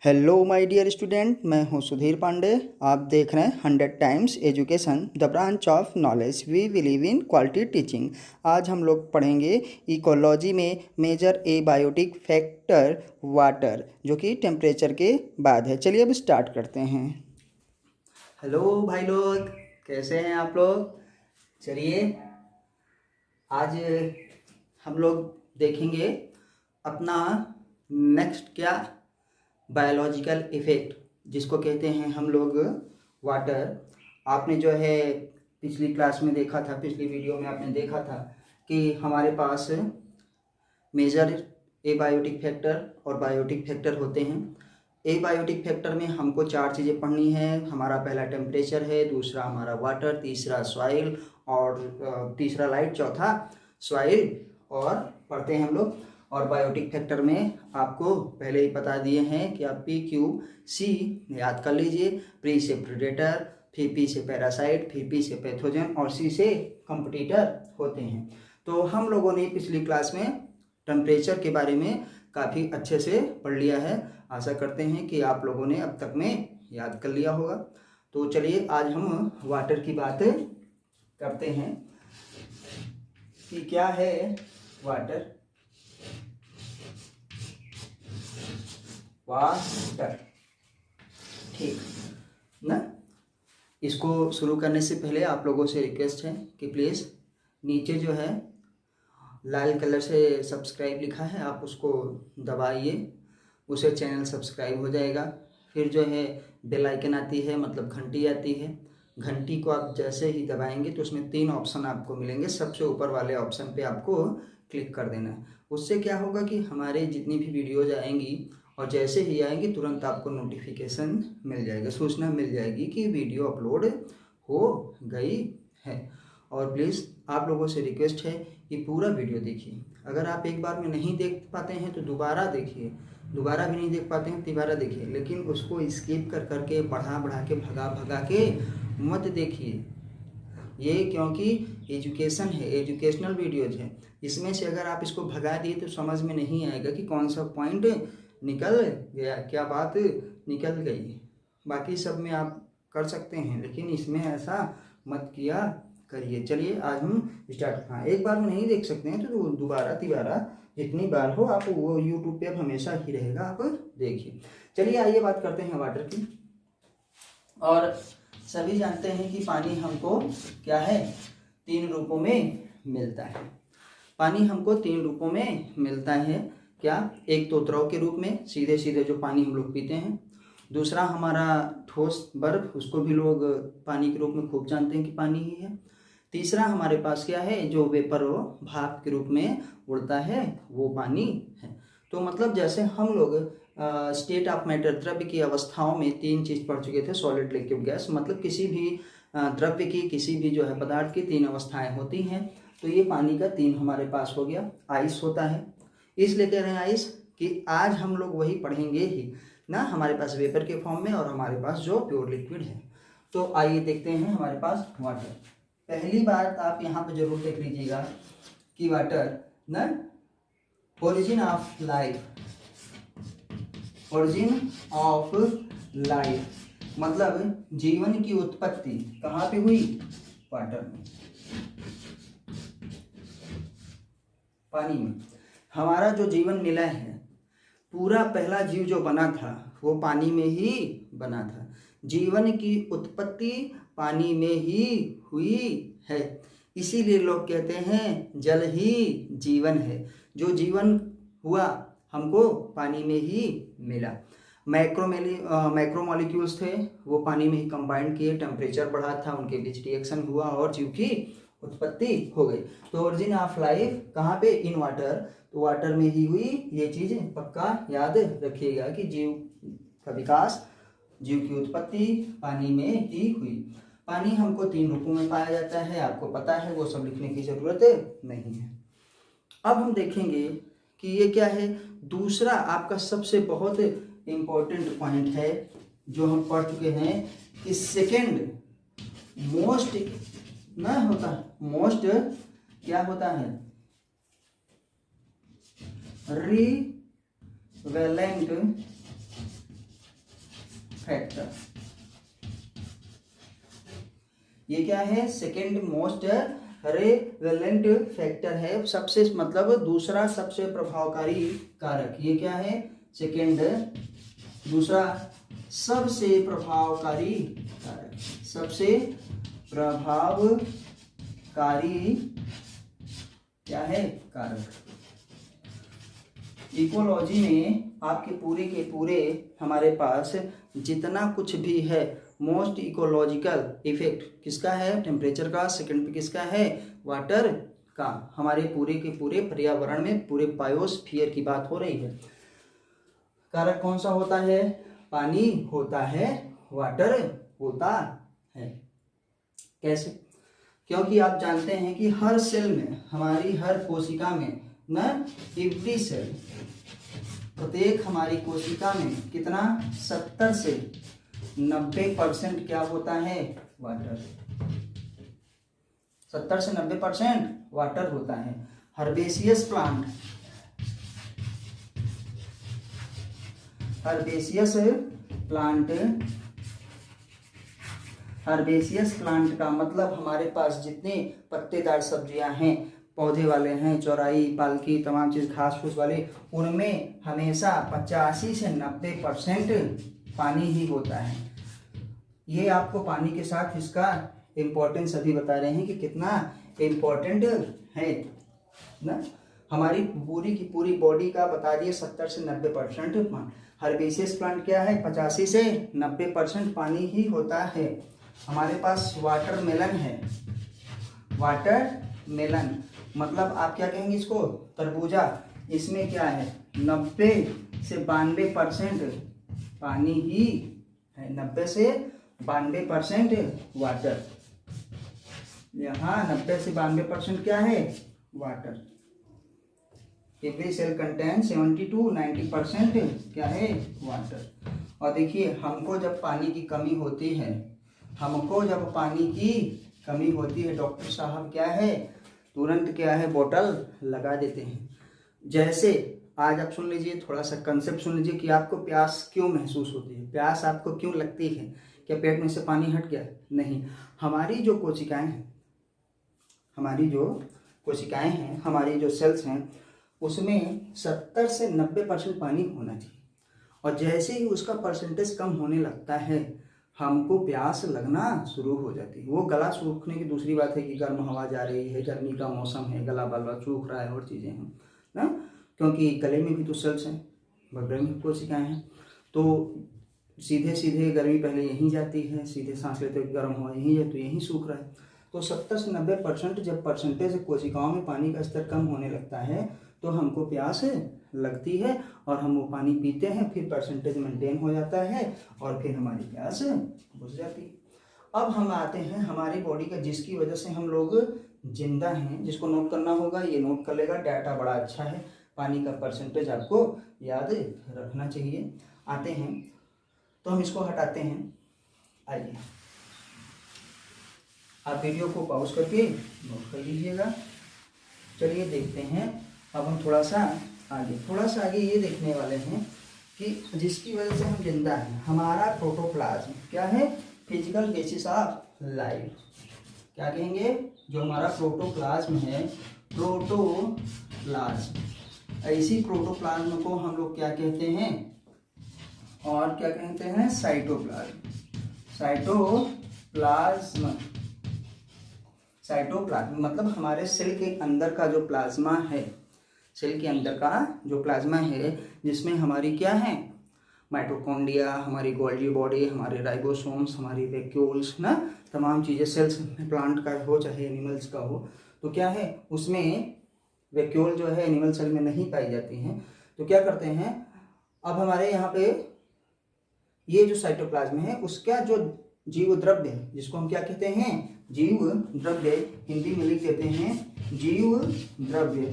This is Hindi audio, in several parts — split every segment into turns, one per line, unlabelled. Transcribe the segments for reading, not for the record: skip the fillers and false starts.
हेलो माय डियर स्टूडेंट, मैं हूं सुधीर पांडे। आप देख रहे हैं 100 times education, the branch of knowledge. We believe in quality teaching. आज हम लोग पढ़ेंगे इकोलॉजी में मेजर एबायोटिक फैक्टर वाटर, जो कि टेम्परेचर के बाद है। चलिए अब स्टार्ट करते हैं। हेलो भाई लोग, कैसे हैं आप लोग? चलिए आज हम लोग देखेंगे अपना नेक्स्ट क्या, बायोलॉजिकल इफ़ेक्ट, जिसको कहते हैं हम लोग वाटर। आपने जो है पिछली क्लास में देखा था, पिछली वीडियो में आपने देखा था कि हमारे पास मेजर एबायोटिक फैक्टर और बायोटिक फैक्टर होते हैं। एबायोटिक फैक्टर में हमको 4 चीज़ें पढ़नी है। हमारा पहला टेम्परेचर है, दूसरा हमारा वाटर, तीसरा सॉइल और तीसरा लाइट, चौथा सॉइल और पढ़ते हैं हम लोग। और बायोटिक फैक्टर में आपको पहले ही बता दिए हैं कि आप PQC याद कर लीजिए। प्री से प्रेडेटर, फिर P से पैरासाइट, फिर P से पैथोजन और C से कंपटीटर होते हैं। तो हम लोगों ने पिछली क्लास में टेम्परेचर के बारे में काफ़ी अच्छे से पढ़ लिया है। आशा करते हैं कि आप लोगों ने अब तक में याद कर लिया होगा। तो चलिए आज हम वाटर की बात करते हैं कि क्या है वाटर। वाटर, ठीक ना। इसको शुरू करने से पहले आप लोगों से रिक्वेस्ट है कि प्लीज़ नीचे जो है लाल कलर से सब्सक्राइब लिखा है, आप उसको दबाइए, उसे चैनल सब्सक्राइब हो जाएगा। फिर जो है बेल आइकन आती है, मतलब घंटी आती है। घंटी को आप जैसे ही दबाएंगे तो उसमें 3 ऑप्शन आपको मिलेंगे। सबसे ऊपर वाले ऑप्शन पे आपको क्लिक कर देना है। उससे क्या होगा कि हमारे जितनी भी वीडियोज आएंगी और जैसे ही आएंगी तुरंत आपको नोटिफिकेशन मिल जाएगा, सूचना मिल जाएगी कि वीडियो अपलोड हो गई है। और प्लीज़ आप लोगों से रिक्वेस्ट है कि पूरा वीडियो देखिए। अगर आप एक बार में नहीं देख पाते हैं तो दोबारा देखिए, दोबारा भी नहीं देख पाते हैं तिबारा देखिए, लेकिन उसको स्किप कर करके बढ़ा बढ़ा के भगा भगा के मत देखिए। ये क्योंकि एजुकेशन है, एजुकेशनल वीडियोज है। इसमें से अगर आप इसको भगा दिए तो समझ में नहीं आएगा कि कौन सा पॉइंट निकल गया, क्या बात निकल गई। बाकी सब में आप कर सकते हैं, लेकिन इसमें ऐसा मत किया करिए। चलिए आज हम स्टार्ट। हाँ, एक बार में नहीं देख सकते हैं तो दोबारा तिबारा जितनी बार हो आप, वो यूट्यूब पे अब हमेशा ही रहेगा, आप देखिए। चलिए आइए बात करते हैं वाटर की। और सभी जानते हैं कि पानी हमको क्या है, 3 रूपों में मिलता है। पानी हमको 3 रूपों में मिलता है। क्या? एक तो द्रव के रूप में, सीधे सीधे जो पानी हम लोग पीते हैं। दूसरा हमारा ठोस बर्फ, उसको भी लोग पानी के रूप में खूब जानते हैं कि पानी ही है। तीसरा हमारे पास क्या है, जो वेपर हो, भाप के रूप में उड़ता है, वो पानी है। तो मतलब जैसे हम लोग स्टेट ऑफ मैटर, द्रव्य की अवस्थाओं में 3 चीज़ पढ़ चुके थे, सॉलिड, लिक्विड, गैस। मतलब किसी भी द्रव्य की, किसी भी जो है पदार्थ की 3 अवस्थाएं होती हैं। तो ये पानी का 3 हमारे पास हो गया। आइस होता है, इसलिए कह रहे हैं आइस कि आज हम लोग वही पढ़ेंगे ही ना, हमारे पास वेपर के फॉर्म में और हमारे पास जो प्योर लिक्विड है। तो आइए देखते हैं हमारे पास वाटर। पहली बात आप यहाँ पे जरूर देख लीजिएगा कि वाटर ना, origin of life, origin of life मतलब जीवन की उत्पत्ति कहाँ पे हुई? वाटर में, पानी में। हमारा जो जीवन मिला है, पूरा पहला जीव जो बना था वो पानी में ही बना था। जीवन की उत्पत्ति पानी में ही हुई है। इसीलिए लोग कहते हैं जल ही जीवन है। जो जीवन हुआ हमको पानी में ही मिला। मैक्रोमोलिक्यूल्स थे, वो पानी में ही कंबाइंड किए, टेम्परेचर बढ़ा था, उनके बीच रिएक्शन हुआ और जीव की उत्पत्ति हो गई। तो ओरिजिन ऑफ लाइफ कहाँ पे? In water. तो वाटर में ही हुई। ये चीज पक्का याद रखिएगा कि जीव का विकास, जीव की उत्पत्ति पानी में ही हुई। पानी हमको 3 रूपों में पाया जाता है, आपको पता है, वो सब लिखने की जरूरत नहीं है। अब हम देखेंगे कि ये क्या है। दूसरा आपका सबसे बहुत इम्पोर्टेंट पॉइंट है जो हम पढ़ चुके हैं कि सेकेंड मोस्ट ना होता, मोस्ट क्या होता है, रिवेलेंट फैक्टर। ये क्या है? सेकेंड मोस्ट रेवेलेंट फैक्टर है, सबसे मतलब दूसरा सबसे प्रभावकारी कारक। ये क्या है? सेकेंड, दूसरा सबसे प्रभावकारी कारक, सबसे प्रभावकारी क्या है? कारक। इकोलॉजी में आपके पूरे के पूरे हमारे पास जितना कुछ भी है, मोस्ट इकोलॉजिकल इफेक्ट किसका है? टेम्परेचर का। सेकंड पे किसका है? वाटर का। हमारे पूरे के पूरे पर्यावरण में, पूरे बायोस्फीयर की बात हो रही है। कारक कौन सा होता है? पानी होता है, वाटर होता है। कैसे? क्योंकि आप जानते हैं कि हर सेल में, हमारी हर कोशिका में न, एवरी सेल, प्रत्येक हमारी कोशिका में कितना? 70 से 90% क्या होता है? वाटर। 70 से 90% वाटर होता है। हर्बेशियस प्लांट, हर्बेशियस प्लांट का मतलब हमारे पास जितने पत्तेदार सब्जियां हैं, पौधे वाले हैं, चौराई, पालकी, तमाम चीज घास फूस वाले, उनमें हमेशा 85 से 90% पानी ही होता है। ये आपको पानी के साथ इसका इम्पोर्टेंस अभी बता रहे हैं कि कितना इम्पोर्टेंट है ना। हमारी पूरी की पूरी बॉडी का बता दिए 70 से 90%। हर्बेशियस प्लांट क्या है? 85 से 90% पानी ही होता है। हमारे पास वाटरमेलन है। वाटरमेलन मतलब आप क्या कहेंगे इसको? तरबूजा। इसमें क्या है? 90 से 92% पानी ही है। 90 से 92% वाटर। यहाँ 90 से 92% क्या है? Water. Every cell contain 70 to 90% क्या है? वाटर। और देखिए, हमको जब पानी की कमी होती है, डॉक्टर साहब क्या है? तुरंत क्या है? बोतल लगा देते हैं। जैसे आज आप सुन लीजिए, थोड़ा सा कंसेप्ट सुन लीजिए कि आपको प्यास क्यों महसूस होती है, प्यास आपको क्यों लगती है। क्या पेट में से पानी हट गया? नहीं। हमारी जो कोशिकाएं हैं, हमारी जो सेल्स हैं, उसमें 70 से 90% पानी होना चाहिए। और जैसे ही उसका परसेंटेज कम होने लगता है, हमको प्यास लगना शुरू हो जाती है। वो गला सूखने की दूसरी बात है कि गर्म हवा जा रही है, गर्मी का मौसम है, गला बार सूख रहा है और चीज़ें हैं ना, क्योंकि गले में भी तो सेल्स हैं, बगल में कोशिकाएं हैं। तो सीधे सीधे गर्मी पहले यहीं जाती है, सीधे सांस लेते हुए गर्म हवा यहीं है, तो यहीं सूख रहा है। तो 70 से 90% जब परसेंटेज कोशिकाओं में पानी का स्तर कम होने लगता है, तो हमको प्यास लगती है और हम वो पानी पीते हैं, फिर परसेंटेज मेंटेन हो जाता है और फिर हमारी प्यास बुझ जाती है। अब हम आते हैं हमारी बॉडी का, जिसकी वजह से हम लोग जिंदा हैं, जिसको नोट करना होगा, ये नोट कर लेगा। डाटा बड़ा अच्छा है, पानी का परसेंटेज आपको याद रखना चाहिए। आते हैं तो हम इसको हटाते हैं। आइए, आप वीडियो को पॉज करके नोट कर लीजिएगा। चलिए देखते हैं। अब हम थोड़ा सा आगे ये देखने वाले हैं कि जिसकी वजह से हम जिंदा हैं, हमारा प्रोटोप्लाज्म क्या है? Physical basis of life. क्या कहेंगे? जो हमारा प्रोटोप्लाज्म है, प्रोटोप्लाज्म, ऐसी प्रोटोप्लाज्म को हम लोग क्या कहते हैं? और क्या कहते हैं? साइटोप्लाज्म मतलब हमारे सेल के अंदर का जो प्लाज्मा है, जिसमें हमारी क्या है? माइटोकॉन्ड्रिया, हमारी गोल्गी बॉडी, हमारे राइबोसोम्स, हमारी वैक्यूल्स ना, तमाम चीज़ें सेल्स में, प्लांट का हो चाहे एनिमल्स का हो, तो क्या है? उसमें वैक्यूल जो है एनिमल सेल में नहीं पाई जाती हैं। तो क्या करते हैं? अब हमारे यहाँ पे ये जो साइटोप्लाज्म है, उसका जो जीव द्रव्य है, जिसको हम क्या कहते हैं? जीव द्रव्य। हिंदी में लिख देते हैं जीव द्रव्य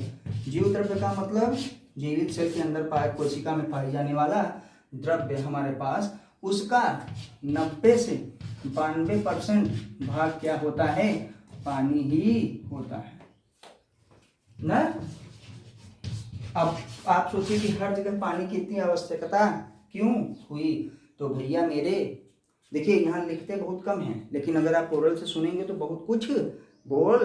का मतलब जीवित सेल के अंदर कोशिका में पाई जाने वाला द्रव्य हमारे पास, उसका 90 से 92% भाग क्या होता है? पानी ही होता है ना। अब आप सोचिए कि हर जगह पानी की इतनी आवश्यकता क्यों हुई? तो भैया मेरे देखिए यहाँ लिखते बहुत कम हैं, लेकिन अगर आप ओरल से सुनेंगे तो बहुत कुछ बोल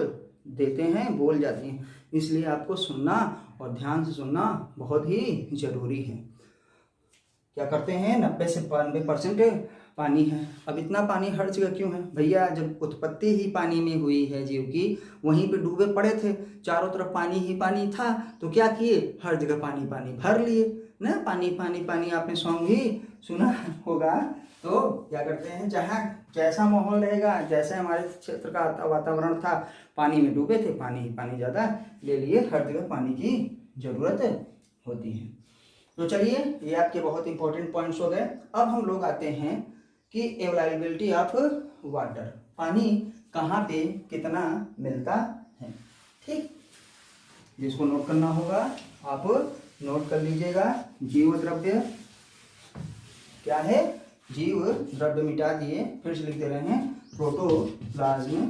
देते हैं, बोल जाते हैं। इसलिए आपको सुनना और ध्यान से सुनना बहुत ही जरूरी है। क्या करते हैं 90 से 92% पानी है। अब इतना पानी हर जगह क्यों है भैया? जब उत्पत्ति ही पानी में हुई है जीव की, वहीं पे डूबे पड़े थे, चारों तरफ पानी ही पानी था, तो क्या किए? हर जगह पानी पानी भर लिए ना। पानी पानी पानी आपने सॉन्ग ही सुना होगा। तो क्या करते हैं, जहाँ जैसा माहौल रहेगा, जैसे हमारे क्षेत्र का वातावरण था, पानी में डूबे थे, पानी ही पानी ज़्यादा ले लिए, हर जगह पानी की जरूरत होती है। तो चलिए ये आपके बहुत इंपॉर्टेंट पॉइंट्स हो गए। अब हम लोग आते हैं कि अवेलेबिलिटी ऑफ वाटर, पानी कहाँ पे कितना मिलता है। ठीक, जिसको नोट करना होगा आप नोट कर लीजिएगा। जीव द्रव्य क्या है? जीव द्रव्य मिटा दिए, फिर से लिख दे रहे हैं प्रोटोप्लाज्म।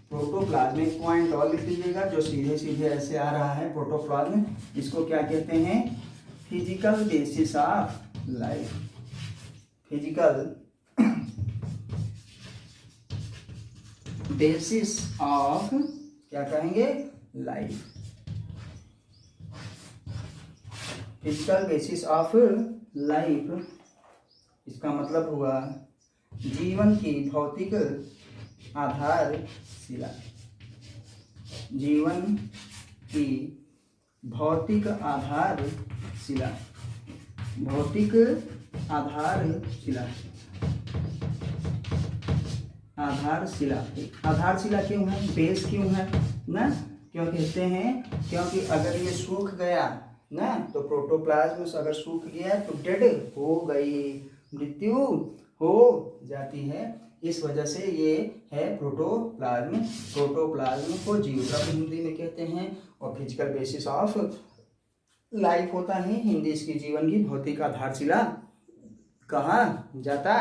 प्रोटोप्लाज्म एक पॉइंट और लिख लीजिएगा जो सीधे सीधे ऐसे आ रहा है। प्रोटोप्लाज्म, इसको क्या कहते हैं? Physical basis of life. Physical basis of क्या कहेंगे? Life. Physical basis of life, इसका मतलब हुआ जीवन की भौतिक आधारशिला। जीवन की भौतिक आधारशिला, भौतिक आधारशिला। आधारशिला, आधारशिला क्यों है? बेस क्यों है ना? क्यों कहते हैं? क्योंकि अगर ये सूख गया ना, तो प्रोटोप्लाज्म अगर सूख गया तो डेड हो गई, मृत्यु हो जाती है। इस वजह से ये है प्रोटोप्लाज्म। प्रोटोप्लाज्म को जीव द्रव्य हिंदी में कहते हैं, और फिजिकल बेसिस ऑफ लाइफ होता है हिंदी इसकी जीवन की भौतिक आधारशिला कहा जाता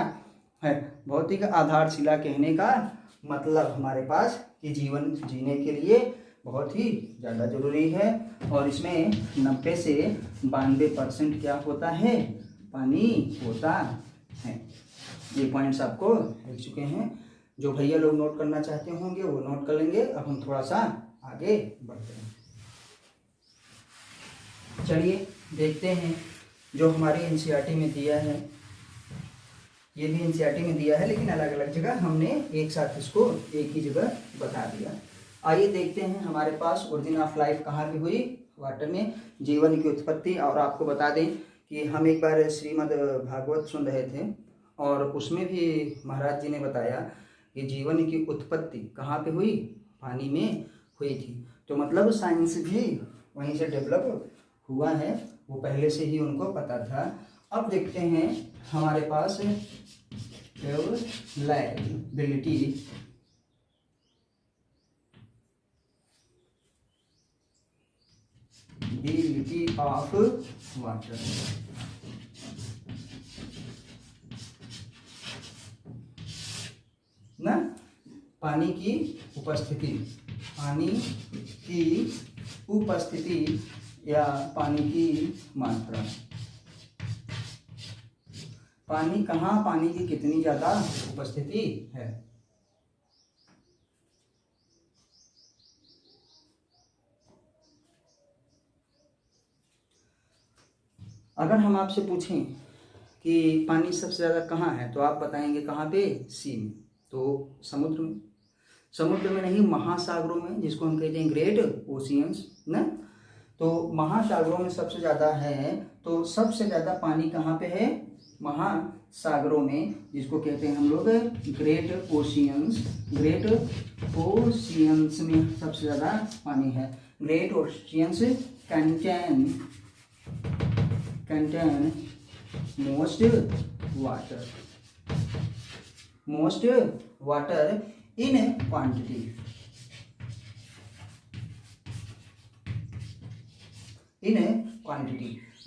है। भौतिक आधारशिला कहने का मतलब हमारे पास कि जीवन जीने के लिए बहुत ही ज़्यादा जरूरी है, और इसमें 90 से 92% क्या होता है? पानी होता है। ये पॉइंट्स आपको लिख चुके हैं। जो भैया लोग नोट करना चाहते होंगे वो नोट कर लेंगे। अब हम थोड़ा सा आगे बढ़ते हैं। चलिए देखते हैं जो हमारे एनसीईआरटी में दिया है। ये भी एनसीईआरटी में दिया है, लेकिन अलग अलग जगह हमने एक साथ इसको एक ही जगह बता दिया। आइए देखते हैं हमारे पास ओरिजिन ऑफ लाइफ कहाँ पे हुई? वाटर में। जीवन की उत्पत्ति, और आपको बता दें कि हम एक बार श्रीमद् भागवत सुन रहे थे, और उसमें भी महाराज जी ने बताया कि जीवन की उत्पत्ति कहाँ पे हुई? पानी में हुई थी। तो मतलब साइंस भी वहीं से डेवलप हुआ है, वो पहले से ही उनको पता था। अब देखते हैं हमारे पास अवेलेबिलिटी ऑफ वाटर। ना, पानी की उपस्थिति, पानी की उपस्थिति या पानी की मात्रा। पानी कहाँ, पानी की कितनी ज्यादा उपस्थिति है। अगर हम आपसे पूछें कि पानी सबसे ज़्यादा कहाँ है, तो आप बताएंगे कहाँ पे? सी में। तो समुद्र में, समुद्र में नहीं, महासागरों में, जिसको हम कहते हैं ग्रेट ओशियंस ना। तो महासागरों में सबसे ज़्यादा है। तो सबसे ज़्यादा पानी कहाँ पे है? महासागरों में, जिसको कहते हैं हम लोग ग्रेट ओशियंस। ग्रेट ओशियंस में सबसे ज़्यादा पानी है। Great oceans contain most water in quantity.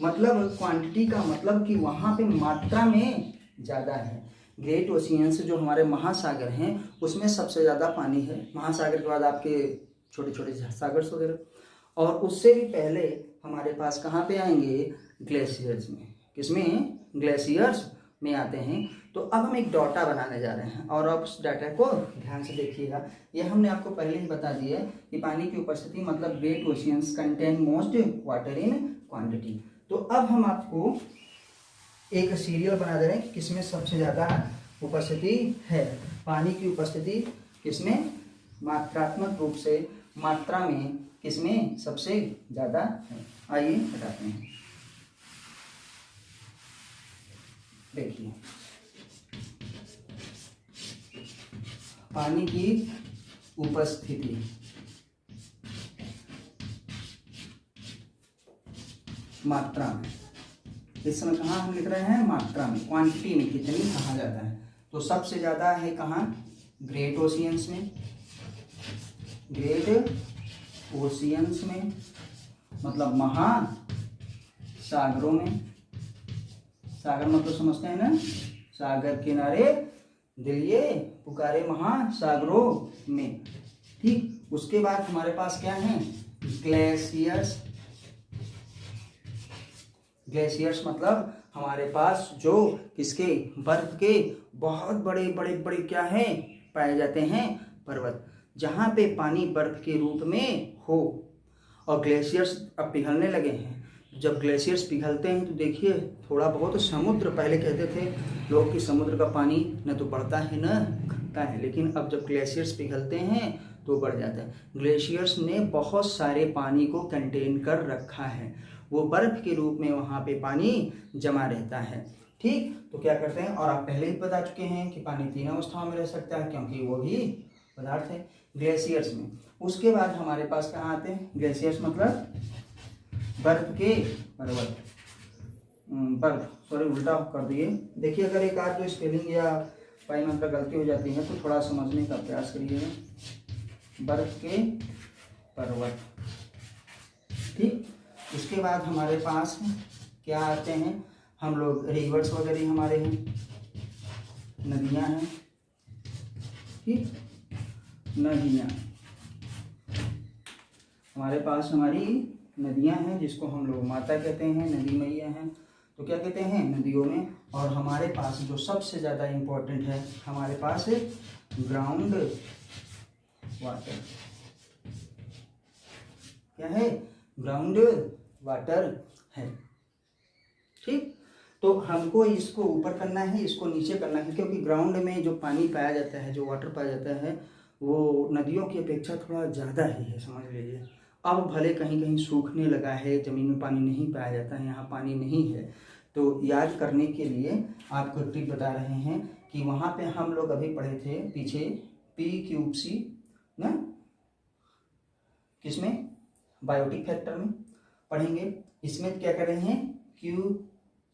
मतलब क्वांटिटी का मतलब कि वहां पे मात्रा में ज्यादा है। ग्रेट ओशियंस जो हमारे महासागर हैं उसमें सबसे ज्यादा पानी है। महासागर के बाद आपके छोटे छोटे सागर वगैरह, और उससे भी पहले हमारे पास कहाँ पे आएंगे? ग्लेशियर्स में। किसमें? ग्लेशियर्स में आते हैं। तो अब हम एक डाटा बनाने जा रहे हैं और अब उस डाटा को ध्यान से देखिएगा। ये हमने आपको पहले ही बता दिया कि पानी की उपस्थिति मतलब great oceans contain most water in quantity. तो अब हम आपको एक सीरियल बना दे रहे हैं कि किसमें सबसे ज़्यादा उपस्थिति है। पानी की उपस्थिति किसमें मात्रात्मक रूप से मात्रा में किसमें सबसे ज़्यादा है। आइए बताते हैं। देखिए पानी की उपस्थिति मात्रा में, इस समय कहाँ हम लिख रहे हैं मात्रा में, क्वांटिटी में कितनी कहा जाता है। तो सबसे ज़्यादा है कहाँ, ग्रेट ओशियंस में, ग्रेट ओशियंस में मतलब महासागरों में। सागर मतलब समझते हैं ना, सागर किनारे दिलिये पुकारे महासागरों में। ठीक, उसके बाद हमारे पास क्या है, ग्लेशियर्स। ग्लेशियर्स मतलब हमारे पास जो किसके, बर्फ के बहुत बड़े बड़े बड़े क्या है पाए जाते हैं पर्वत, जहाँ पे पानी बर्फ के रूप में हो। और ग्लेशियर्स अब पिघलने लगे हैं। जब ग्लेशियर्स पिघलते हैं तो देखिए थोड़ा बहुत समुद्र, पहले कहते थे लोग कि समुद्र का पानी न तो बढ़ता है न घटता है, लेकिन अब जब ग्लेशियर्स पिघलते हैं तो बढ़ जाता है। ग्लेशियर्स ने बहुत सारे पानी को कंटेन कर रखा है, वो बर्फ के रूप में वहाँ पे पानी जमा रहता है। ठीक, तो क्या करते हैं, और आप पहले ही बता चुके हैं कि पानी तीन अवस्थाओं में रह सकता है क्योंकि वो भी पदार्थ है ग्लेशियर्स में। उसके बाद हमारे पास कहाँ आते हैं, ग्लेशियर्स मतलब बर्फ के पर्वत, बर्फ सॉरी उल्टा कर दिए। देखिए अगर एक आध जो स्पेलिंग या पाई मात्रा गलती हो जाती है तो थोड़ा समझने का प्रयास करिएगा। बर्फ के पर्वत। ठीक, उसके बाद हमारे पास क्या आते हैं, हम लोग रिवर्स वगैरह हमारे हैं, नदियां हैं। ठीक, नदियां हमारे पास, हमारी नदियां हैं जिसको हम लोग माता कहते हैं, नदी मैया हैं। तो क्या कहते हैं, नदियों में। और हमारे पास जो सबसे ज़्यादा इम्पोर्टेंट है, हमारे पास ग्राउंड वाटर। क्या है, ग्राउंड वाटर है। ठीक, तो हमको इसको ऊपर करना है, इसको नीचे करना है, क्योंकि ग्राउंड में जो पानी पाया जाता है, जो वाटर पाया जाता है, वो नदियों की अपेक्षा थोड़ा ज़्यादा ही है, समझ लीजिए। अब भले कहीं कहीं सूखने लगा है, ज़मीन में पानी नहीं पाया जाता है, यहाँ पानी नहीं है, तो याद करने के लिए आपको ट्रिक बता रहे हैं कि वहाँ पे हम लोग अभी पढ़े थे पीछे P3 ना, किसमें, बायोटिक फैक्टर में पढ़ेंगे। इसमें क्या कर रहे हैं,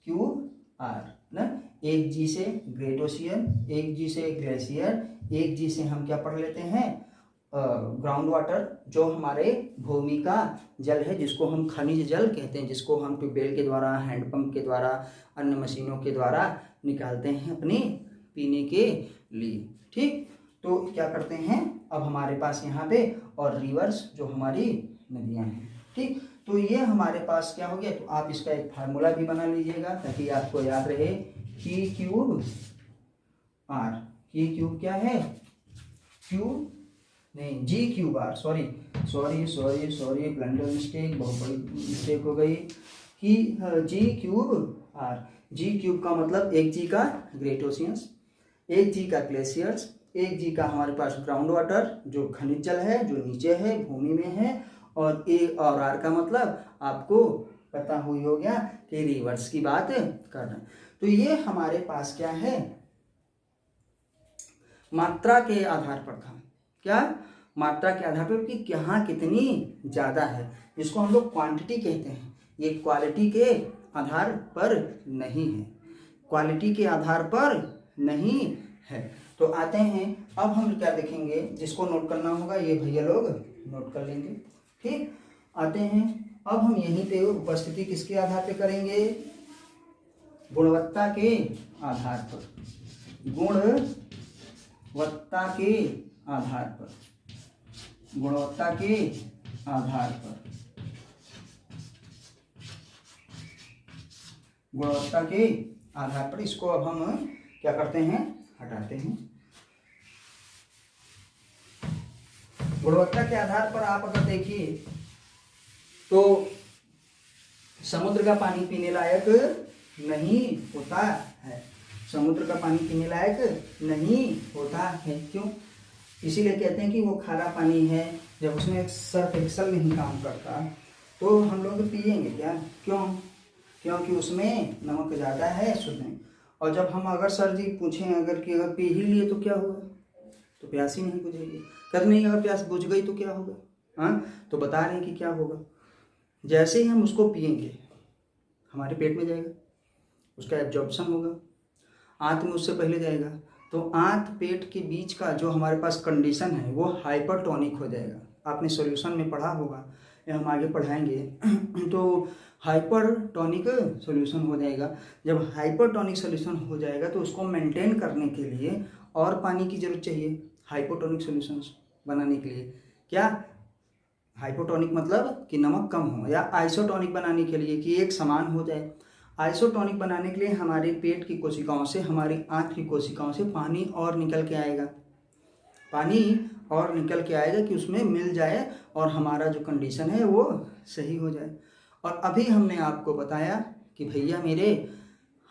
QR ना, एक जी से ग्रेट ओशियन, एक जी से ग्लेशियर, एक जी से हम क्या पढ़ लेते हैं, ग्राउंड वाटर, जो हमारे भूमि का जल है, जिसको हम खनिज जल कहते हैं, जिसको हम ट्यूबवेल के द्वारा, हैंडपंप के द्वारा, अन्य मशीनों के द्वारा निकालते हैं अपने पीने के लिए। ठीक, तो क्या करते हैं अब हमारे पास यहाँ पे, और रिवर्स जो हमारी नदियाँ हैं। ठीक, तो ये हमारे पास क्या हो गया, तो आप इसका एक फार्मूला भी बना लीजिएगा ताकि आपको याद रहे। P3R, P3 क्या है, G3R, सॉरी ब्लंडर मिस्टेक, बहुत बड़ी मिस्टेक हो गई कि G3R। G3 का मतलब एक जी का ग्रेट ओशियंस, एक जी का ग्लेशियर्स, एक जी का हमारे पास ग्राउंड वाटर जो खनिज जल है, जो नीचे है, भूमि में है, और ए और आर का मतलब आपको पता हुई हो गया कि रिवर्स की बात कर रहे हैं। तो ये हमारे पास क्या है, मात्रा के आधार पर था। क्या, मात्रा के आधार पर कि यहाँ कितनी ज़्यादा है, जिसको हम लोग क्वांटिटी कहते हैं। ये क्वालिटी के आधार पर नहीं है, क्वालिटी के आधार पर नहीं है। तो आते हैं, अब हम क्या देखेंगे, जिसको नोट करना होगा ये भैया लोग नोट कर लेंगे। ठीक, आते हैं, अब हम यहीं पे उपस्थिति किसके आधार पे करेंगे, गुणवत्ता के आधार पर, गुणवत्ता के आधार पर, गुणवत्ता के आधार पर, गुणवत्ता के आधार पर इसको अब हम क्या करते हैं, हटाते हैं। गुणवत्ता के आधार पर आप अगर देखिए तो समुद्र का पानी पीने लायक नहीं होता है, समुद्र का पानी पीने लायक नहीं होता है। क्यों? इसीलिए कहते हैं कि वो खारा पानी है, जब उसमें सर्फ एक्सल नहीं काम करता तो हम लोग पिएंगे क्या? क्यों? क्योंकि उसमें नमक ज़्यादा है, शुद्ध नहीं। और जब हम अगर सर जी पूछें अगर कि अगर पी ही लिए तो क्या होगा, तो प्यास ही नहीं बुझेगी। कर नहीं, अगर प्यास बुझ गई तो क्या होगा? हाँ, तो बता रहे हैं कि क्या होगा। जैसे ही हम उसको पिएंगे हमारे पेट में जाएगा, उसका एब्जॉर्प्शन होगा, आंत में उससे पहले जाएगा, तो आंत पेट के बीच का जो हमारे पास कंडीशन है वो हाइपरटोनिक हो जाएगा। आपने सॉल्यूशन में पढ़ा होगा या हम आगे पढ़ाएंगे तो हाइपरटोनिक सॉल्यूशन हो जाएगा। जब हाइपरटोनिक सॉल्यूशन हो जाएगा तो उसको मेंटेन करने के लिए और पानी की जरूरत चाहिए हाइपोटोनिक सॉल्यूशंस बनाने के लिए। क्या हाइपोटोनिक मतलब कि नमक कम हो, या आइसोटोनिक बनाने के लिए कि एक समान हो जाए। आइसोटोनिक बनाने के लिए हमारे पेट की कोशिकाओं से, हमारी आंत की कोशिकाओं से पानी और निकल के आएगा, पानी और निकल के आएगा कि उसमें मिल जाए और हमारा जो कंडीशन है वो सही हो जाए। और अभी हमने आपको बताया कि भैया मेरे,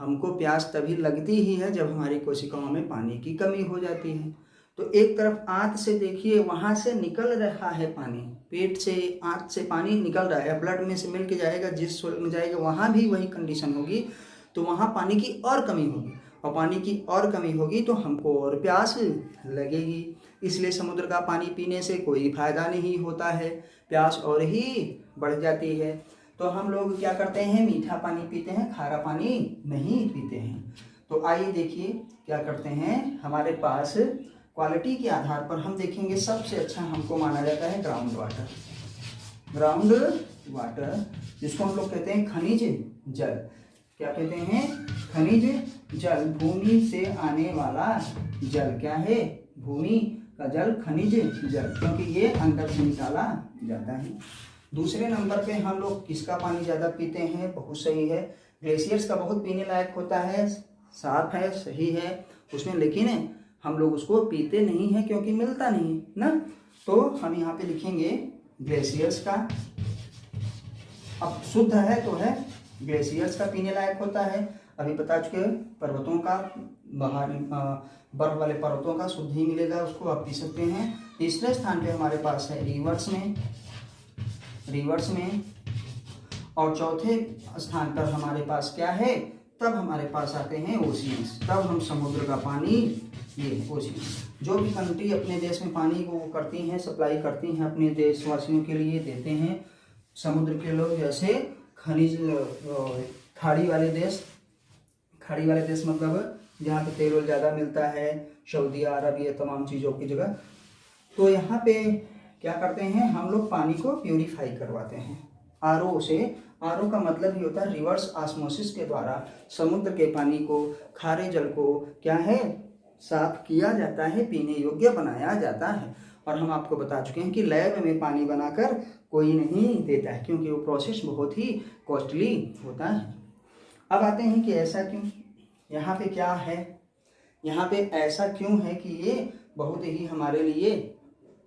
हमको प्यास तभी लगती ही है जब हमारी कोशिकाओं में पानी की कमी हो जाती है। तो एक तरफ आंत से देखिए, वहाँ से निकल रहा है पानी, पेट से आंत से पानी निकल रहा है, ब्लड में से मिल के जाएगा, जिस सोल में जाएगा वहाँ भी वही कंडीशन होगी, तो वहाँ पानी की और कमी होगी, और पानी की और कमी होगी तो हमको और प्यास लगेगी। इसलिए समुद्र का पानी पीने से कोई फायदा नहीं होता है, प्यास और ही बढ़ जाती है। तो हम लोग क्या करते हैं, मीठा पानी पीते हैं, खारा पानी नहीं पीते हैं। तो आइए देखिए क्या करते हैं, हमारे पास क्वालिटी के आधार पर हम देखेंगे सबसे अच्छा हमको माना जाता है ग्राउंड वाटर। ग्राउंड वाटर जिसको हम लोग कहते हैं खनिज जल। क्या कहते हैं? खनिज जल, भूमि से आने वाला जल। क्या है? भूमि का जल खनिज जल, क्योंकि ये अंदर से निकाला जाता है। दूसरे नंबर पे हम लोग किसका पानी ज़्यादा पीते हैं? बहुत सही है, ग्लेशियर्स का बहुत पीने लायक होता है, साफ है, सही है उसमें, लेकिन हम लोग उसको पीते नहीं हैं क्योंकि मिलता नहीं ना। तो हम यहाँ पे लिखेंगे ग्लेशियर्स का। अब शुद्ध है तो है, ग्लेशियर्स का पीने लायक होता है। अभी बता चुके, पर्वतों का, बाहर बर्फ वाले पर्वतों का शुद्ध ही मिलेगा, उसको आप पी सकते हैं। तीसरे स्थान पे हमारे पास है रिवर्स में, और चौथे स्थान पर हमारे पास क्या है, तब हमारे पास आते हैं ओशियंस। तब हम समुद्र का पानी, ये ओशियन, जो भी कंट्री अपने देश में पानी को करती हैं, सप्लाई करती हैं, अपने देशवासियों के लिए देते हैं समुद्र के लोग, जैसे खनिज खाड़ी वाले देश मतलब जहाँ पे तेल ज़्यादा मिलता है, सऊदी अरब, ये तमाम चीज़ों की जगह। तो यहाँ पे क्या करते हैं, हम लोग पानी को प्यूरिफाई करवाते हैं आरओ से। आरओ का मतलब ही होता है रिवर्स ऑस्मोसिस के द्वारा समुद्र के पानी को, खारे जल को क्या है, साफ किया जाता है, पीने योग्य बनाया जाता है। और हम आपको बता चुके हैं कि लैब में पानी बनाकर कोई नहीं देता है, क्योंकि वो प्रोसेस बहुत ही कॉस्टली होता है। अब आते हैं कि ऐसा क्यों, यहाँ पे क्या है, यहाँ पे ऐसा क्यों है कि ये बहुत ही हमारे लिए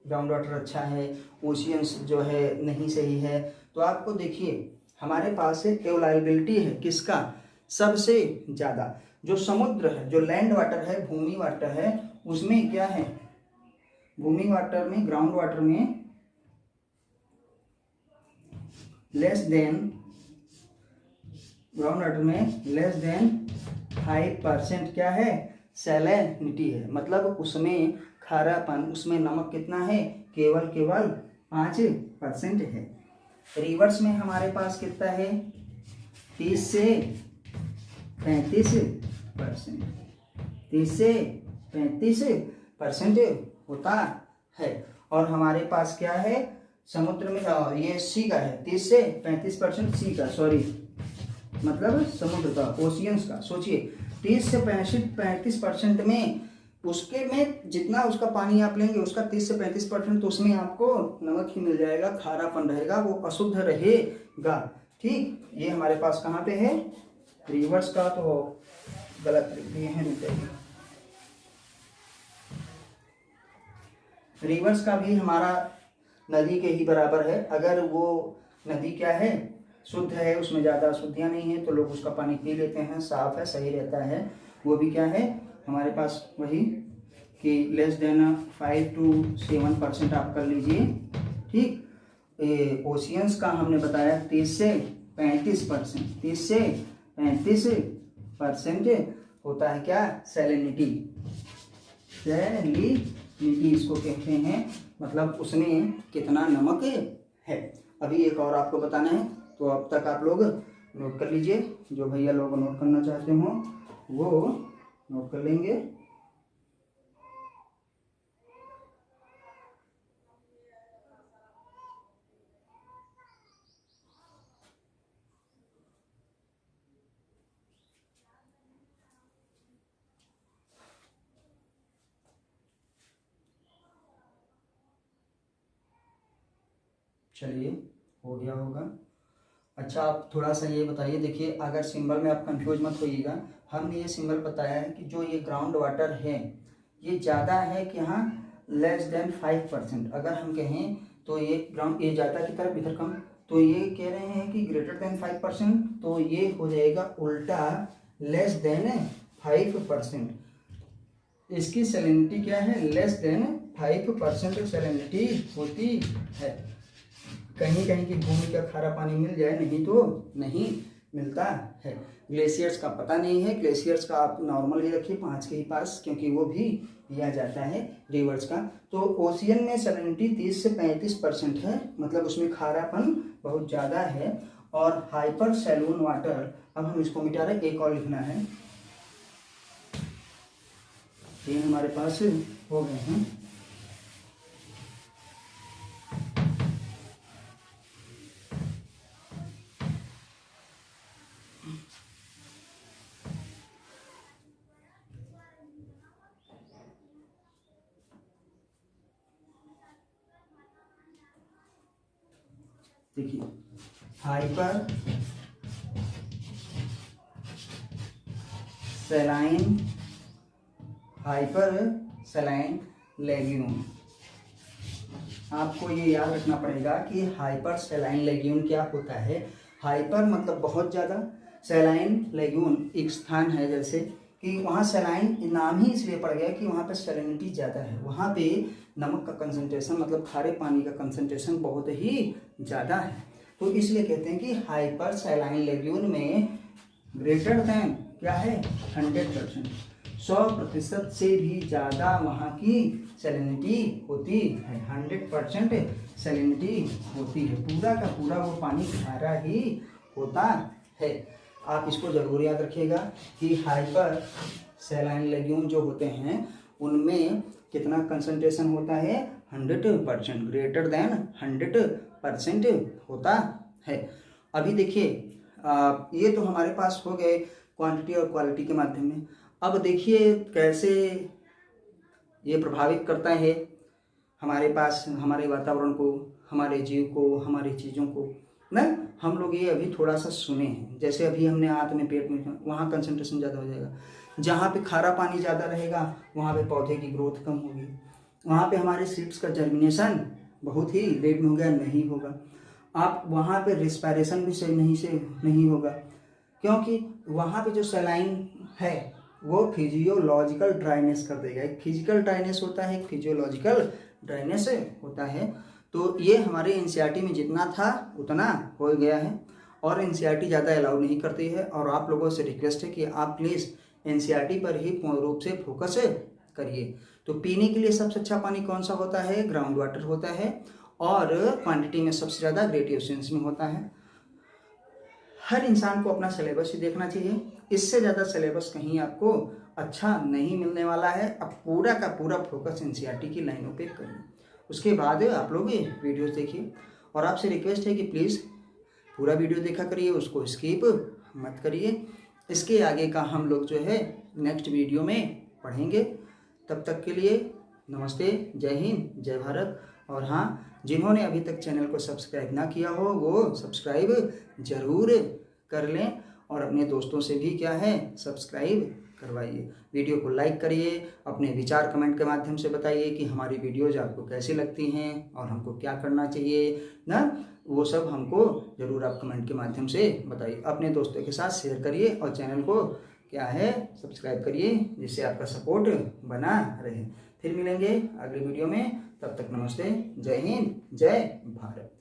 ग्राउंड वाटर अच्छा है, ओशियंस जो है नहीं सही है। तो आपको देखिए हमारे पास अवेलेबिलिटी है किसका, सबसे ज़्यादा जो समुद्र है, जो लैंड वाटर है, भूमि वाटर है, उसमें क्या है, भूमि वाटर में, ग्राउंड वाटर में लेस देन 5% क्या है, सैलिनिटी है, मतलब उसमें खारापन, उसमें नमक कितना है, केवल 5% है। रिवर्स में हमारे पास कितना है, 30 से 35%, 30 से 35% होता है। और हमारे पास क्या है, समुद्र में, ये सी का है, 30 से 35% सी का, सॉरी मतलब समुद्र का, ओशियंस का। सोचिए 30 से 35% में, उसके में जितना उसका पानी आप लेंगे उसका 30 से 35% तो उसमें आपको नमक ही मिल जाएगा, खारापन रहेगा, वो अशुद्ध रहेगा। ठीक, ये हमारे पास कहाँ पे है, रिवर्स का। तो गलत लिख दिए हैं, मिटेगी। रिवर्स का भी हमारा नदी के ही बराबर है। अगर वो नदी क्या है, शुद्ध है, उसमें ज़्यादा अशुद्धियाँ नहीं है, तो लोग उसका पानी पी लेते हैं, साफ है, सही रहता है। वो भी क्या है हमारे पास वही कि लेस देन 5 to 7% आप कर लीजिए, ठीक। ओशियंस का हमने बताया 30 से 35%, 30 से 35% होता है क्या, सैलिनिटी। सैलिनिटी इसको कहते हैं, मतलब उसमें कितना नमक है। अभी एक और आपको बताना है, तो अब तक आप लोग नोट कर लीजिए, जो भैया लोग नोट करना चाहते हो वो नोट कर लेंगे। चलिए, हो गया होगा। अच्छा, आप थोड़ा सा ये बताइए, देखिए अगर सिंबल में आप कंफ्यूज मत होइएगा। हमने ये सिंबल बताया है कि जो ये ग्राउंड वाटर है ये ज़्यादा है कि हाँ लेस देन 5%। अगर हम कहें तो ये ग्राउंड, ये ज़्यादा की तरफ, इधर कम, तो ये कह रहे हैं कि ग्रेटर देन 5%, तो ये हो जाएगा उल्टा लेस देन 5%। इसकी सैलिनिटी क्या है, लेस देन 5% सैलिनिटी होती है। कहीं कहीं की भूमि का खारा पानी मिल जाए, नहीं तो नहीं मिलता है। ग्लेशियर्स का पता नहीं है, ग्लेशियर्स का आप नॉर्मल ही रखिए 5 के ही पास, क्योंकि वो भी दिया जाता है रिवर्स का। तो ओशियन में सैलिनिटी 30 से 35% है, मतलब उसमें खारापन बहुत ज़्यादा है। और हाइपर सैलून वाटर, अब हम इसको मिटा रहे, एक और लिखना है। 3 हमारे पास हो गए हैं। देखिए, hyper saline, hyper saline legume. आपको ये याद रखना पड़ेगा कि हाइपर सैलाइन लेग्यूम क्या होता है। हाइपर मतलब बहुत ज़्यादा, सैलाइन लेग्यूम एक स्थान है, जैसे कि वहाँ सैलाइन नाम ही इसलिए पड़ गया कि वहाँ पे सैलिनिटी ज़्यादा है, वहाँ पे नमक का कंसंट्रेशन, मतलब खारे पानी का कंसंट्रेशन बहुत ही ज़्यादा है, तो इसलिए कहते हैं कि हाइपर सैलाइन लेग्यूम में ग्रेटर दैन क्या है 100%, 100% से भी ज़्यादा वहाँ की सैलिनिटी होती है। 100% सैलिनिटी होती है, पूरा का पूरा वो पानी खारा ही होता है। आप इसको ज़रूर याद रखिएगा कि हाइपर सैलाइन लेग्यूम जो होते हैं उनमें कितना कंसंट्रेशन होता है, 100%, ग्रेटर दैन 100% होता है। अभी देखिए, ये तो हमारे पास हो गए क्वांटिटी और क्वालिटी के माध्यम में। अब देखिए कैसे ये प्रभावित करता है हमारे पास, हमारे वातावरण को, हमारे जीव को, हमारी चीज़ों को ना। हम लोग ये अभी थोड़ा सा सुने हैं, जैसे अभी हमने आंत में, पेट में, वहाँ कंसंट्रेशन ज़्यादा हो जाएगा। जहाँ पे खारा पानी ज़्यादा रहेगा वहाँ पे पौधे की ग्रोथ कम होगी, वहाँ पे हमारे सीड्स का जर्मिनेशन बहुत ही लेट में हो गया, नहीं होगा। आप वहाँ पे रिस्पायरेशन भी सही नहीं होगा, क्योंकि वहाँ पे जो सलाइन है वो फिजियोलॉजिकल ड्राइनेस कर देगा। एक फिजिकल ड्राइनेस होता है, एक फिजियोलॉजिकल ड्राइनेस होता है। तो ये हमारे एनसीईआरटी में जितना था उतना हो गया है, और एनसीईआरटी ज़्यादा अलाउ नहीं करती है। और आप लोगों से रिक्वेस्ट है कि आप प्लीज़ एनसीईआरटी पर ही पूर्ण रूप से फोकस करिए। तो पीने के लिए सबसे अच्छा पानी कौन सा होता है, ग्राउंड वाटर होता है, और क्वांटिटी में सबसे ज़्यादा ग्रेट ओशियंस में होता है। हर इंसान को अपना सिलेबस ही देखना चाहिए, इससे ज़्यादा सिलेबस कहीं आपको अच्छा नहीं मिलने वाला है। अब पूरा का पूरा फोकस एनसीईआरटी की लाइनों पे करिए, उसके बाद आप लोग ये वीडियोस देखिए। और आपसे रिक्वेस्ट है कि प्लीज़ पूरा वीडियो देखा करिए, उसको स्किप मत करिए। इसके आगे का हम लोग जो है नेक्स्ट वीडियो में पढ़ेंगे। तब तक के लिए नमस्ते, जय हिंद, जय भारत। और हाँ, जिन्होंने अभी तक चैनल को सब्सक्राइब ना किया हो वो सब्सक्राइब ज़रूर कर लें, और अपने दोस्तों से भी क्या है सब्सक्राइब करवाइए। वीडियो को लाइक करिए, अपने विचार कमेंट के माध्यम से बताइए कि हमारी वीडियोज़ आपको कैसी लगती हैं और हमको क्या करना चाहिए ना, वो सब हमको ज़रूर आप कमेंट के माध्यम से बताइए। अपने दोस्तों के साथ शेयर करिए और चैनल को क्या है सब्सक्राइब करिए, जिससे आपका सपोर्ट बना रहे। फिर मिलेंगे अगली वीडियो में, तब तक नमस्ते, जय हिंद, जय भारत।